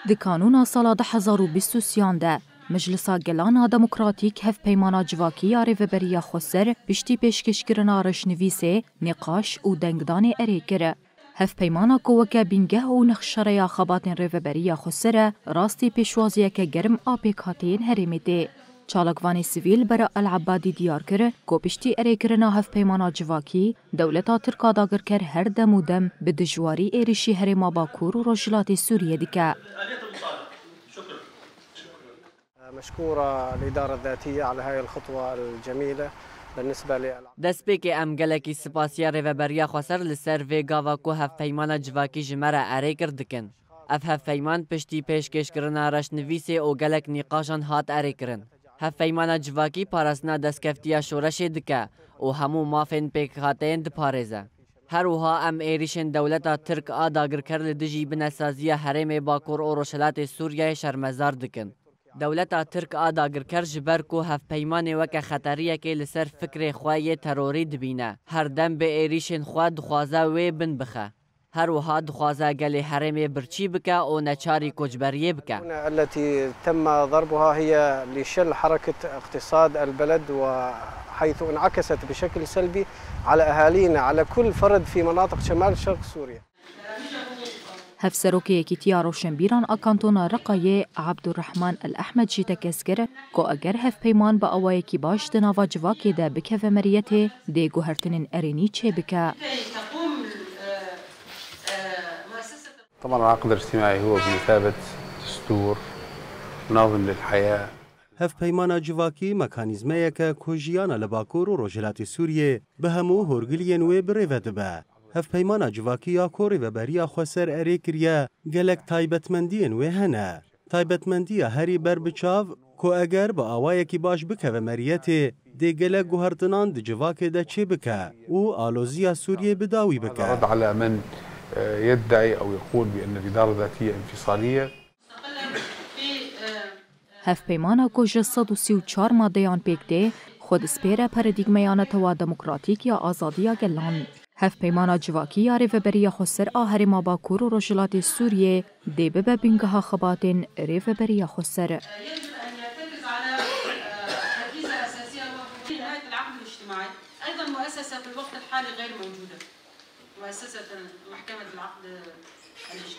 دی کانونا سالا 2023 ده مجلسا گلانا دموکراتیک هف پیمانا جواکی ریوبریا خسر پشتی پیشکشکرنا رشنویسه نقاش و دنگدان اریکره. هف پیمانا کوکه بینگه و نخشریا خباتن ریوبریا خسر راستی پیشوازیه که گرم آپیکاتین هریمیده. چالکوانی سیویل برا العبادی دیار کرد که پشتی اریکرنا هف پیمانا جواکی دولتا ترکا داگر کر هر دم و دم به دجواری ایریشی هرما باکور و رجلات سوریه دیکه. مشكورة الإدارة الذاتية على هاي الخطوة الجميلة بالنسبة لي. دست بيكي ام گلكي سپاسيا ريوبريا خسر لسر ويغاوا کو هف پیمانا جواکی جمره اریکر دکن. هف پیمان پشتی پیشکش کرنا رشنویسه او گلک نقاشان هات اریکرن. هف پیمانا جواکی پارسنا دستکفتیا شورش دکه و همو مافین پیک هاتین دپاريزه. هر وها ام ایریشن دولتا ترک آداگر کرل دجی بنسازیه حرم باکور و روشلات سوریه شرمزار دکن. دولتا ترک آداگر کر جبر کو هف پیمان وک خطریه که لسر فکر خواه تروری دبینه. هر دم به ایریشن خواه دخوازه وی بن بخه. هر وها دخوازه گلی حرم برچی بکه و نچاری کجبریه بکه. التي تم ضربها هي لشل حركة اقتصاد البلد وحيث انعكست بشكل سلبي على أهالينا على كل فرد في مناطق شمال شرق سوريا. هف سروكي كتيا روشنبيران اكانتونا رقاية عبد الرحمن الأحمد جيتا كسكر كو اگر هف بيمان با اواي كي باش دناوا جواكي دا بكه مريته دي گوهرتنين اريني چه بكه. طبعا العقد الاجتماعي هو بمثابة دستور ناظم للحياة. هف پیمانا جواکی مکانیزمه که کجیانا لباکور و روجلات سوریه به همو هرگلین و بریوه دبه. هف پیمانا جواکی یا کوری و بریا خسر اریکریه گلک تایبتمندین و هنه. تایبتمندیه هری بر بچاو که اگر با آوای کی باش بکه و مریته دی گلک گوهرتنان دی جواکی ده چه بکه و آلوزیا سوریه بداوی بکه. رد على من يدعي أو يقول بأن الإدارة الذاتية انفصالية. هف پیمانا کو 134 مادهان پیکده خود سپیره پردیگمیان توا دموکراتیک یا آزادیا گلان. هف پیمانا جواکی یا ریوبریا خسر آهر ما باکور و رجلات سوریه دی ببه بینگها خباتن ریوبریا خسر. يجب أن يرتكز على تركيزة أساسية وهي نهاية العقد الاجتماعي. أيضا مؤسسة في الوقت الحالي غير موجودة. مؤسسة محكمة العقد الاجتماعي.